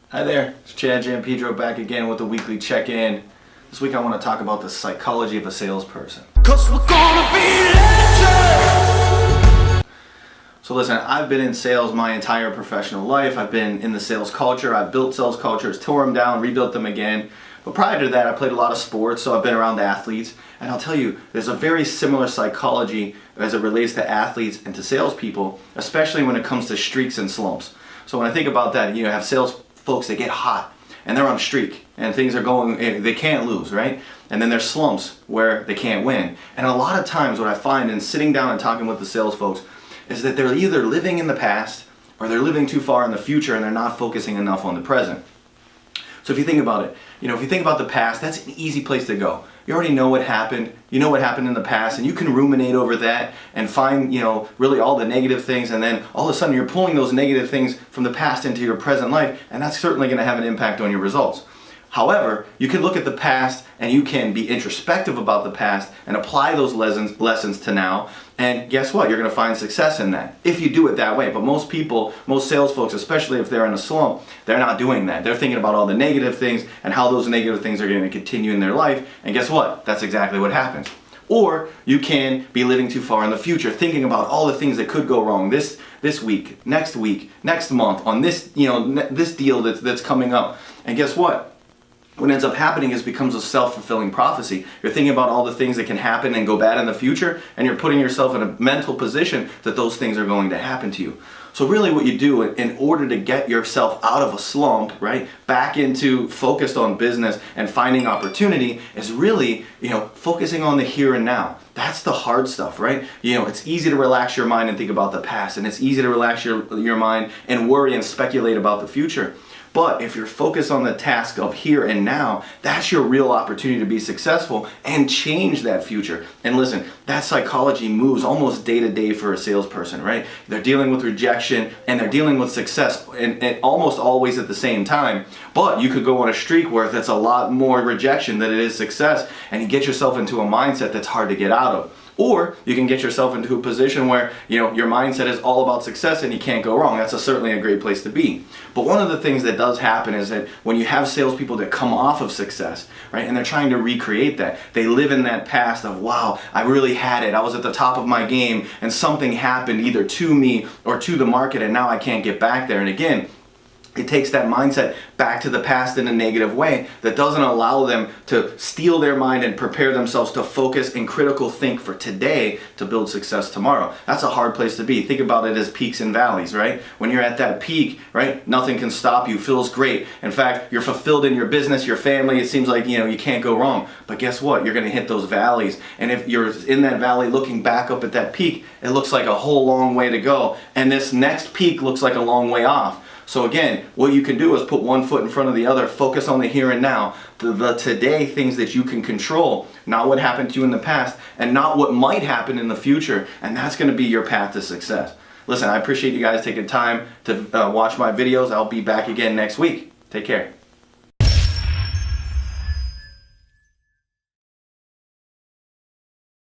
Hi there, it's Chad Giampedro back again with a weekly check-in. This week I want to talk about the psychology of a salesperson. 'Cause we're gonna be legends! So listen, I've been in sales my entire professional life. I've been in the sales culture. I've built sales cultures, tore them down, rebuilt them again. But prior to that, I played a lot of sports, so I've been around athletes. And I'll tell you, there's a very similar psychology as it relates to athletes and to salespeople, especially when it comes to streaks and slumps. So when I think about that, you have sales folks that get hot and they're on a streak and things are going, they can't lose, right? And then there's slumps where they can't win. And a lot of times what I find in sitting down and talking with the sales folks is that they're either living in the past or they're living too far in the future and they're not focusing enough on the present. So if you think about it, if you think about the past, that's an easy place to go. You already know what happened. You know what happened in the past, and you can ruminate over that and find, really all the negative things, and then all of a sudden you're pulling those negative things from the past into your present life, and that's certainly going to have an impact on your results. However, you can look at the past and you can be introspective about the past and apply those lessons to now, and guess what? You're going to find success in that if you do it that way. But most people, most sales folks, especially if they're in a slump, they're not doing that. They're thinking about all the negative things and how those negative things are going to continue in their life, and guess what? That's exactly what happens. Or you can be living too far in the future, thinking about all the things that could go wrong this week, next month, on this, this deal that's coming up. And guess what? What ends up happening is becomes a self-fulfilling prophecy. You're thinking about all the things that can happen and go bad in the future, and you're putting yourself in a mental position that those things are going to happen to you. So really what you do in order to get yourself out of a slump, right, back into focused on business and finding opportunity is really, focusing on the here and now. That's the hard stuff, right? It's easy to relax your mind and think about the past, and it's easy to relax your mind and worry and speculate about the future. But if you're focused on the task of here and now, that's your real opportunity to be successful and change that future. And listen, that psychology moves almost day to day for a salesperson, right? They're dealing with rejection and they're dealing with success and almost always at the same time. But you could go on a streak where that's a lot more rejection than it is success, and you get yourself into a mindset that's hard to get out of. Or you can get yourself into a position where your mindset is all about success and you can't go wrong. That's certainly a great place to be. But one of the things that does happen is that when you have salespeople that come off of success, right, and they're trying to recreate that, they live in that past of, wow, I really had it. I was at the top of my game and something happened either to me or to the market and now I can't get back there. And again, it takes that mindset back to the past in a negative way that doesn't allow them to steal their mind and prepare themselves to focus and critical think for today to build success tomorrow. That's a hard place to be. Think about it as peaks and valleys, right? When you're at that peak, right, nothing can stop you, feels great. In fact, you're fulfilled in your business, your family, it seems like, you can't go wrong. But guess what? You're going to hit those valleys. And if you're in that valley looking back up at that peak, it looks like a whole long way to go. And this next peak looks like a long way off. So again, what you can do is put one foot in front of the other, focus on the here and now, the today things that you can control, not what happened to you in the past, and not what might happen in the future, and that's going to be your path to success. Listen, I appreciate you guys taking time to watch my videos. I'll be back again next week. Take care.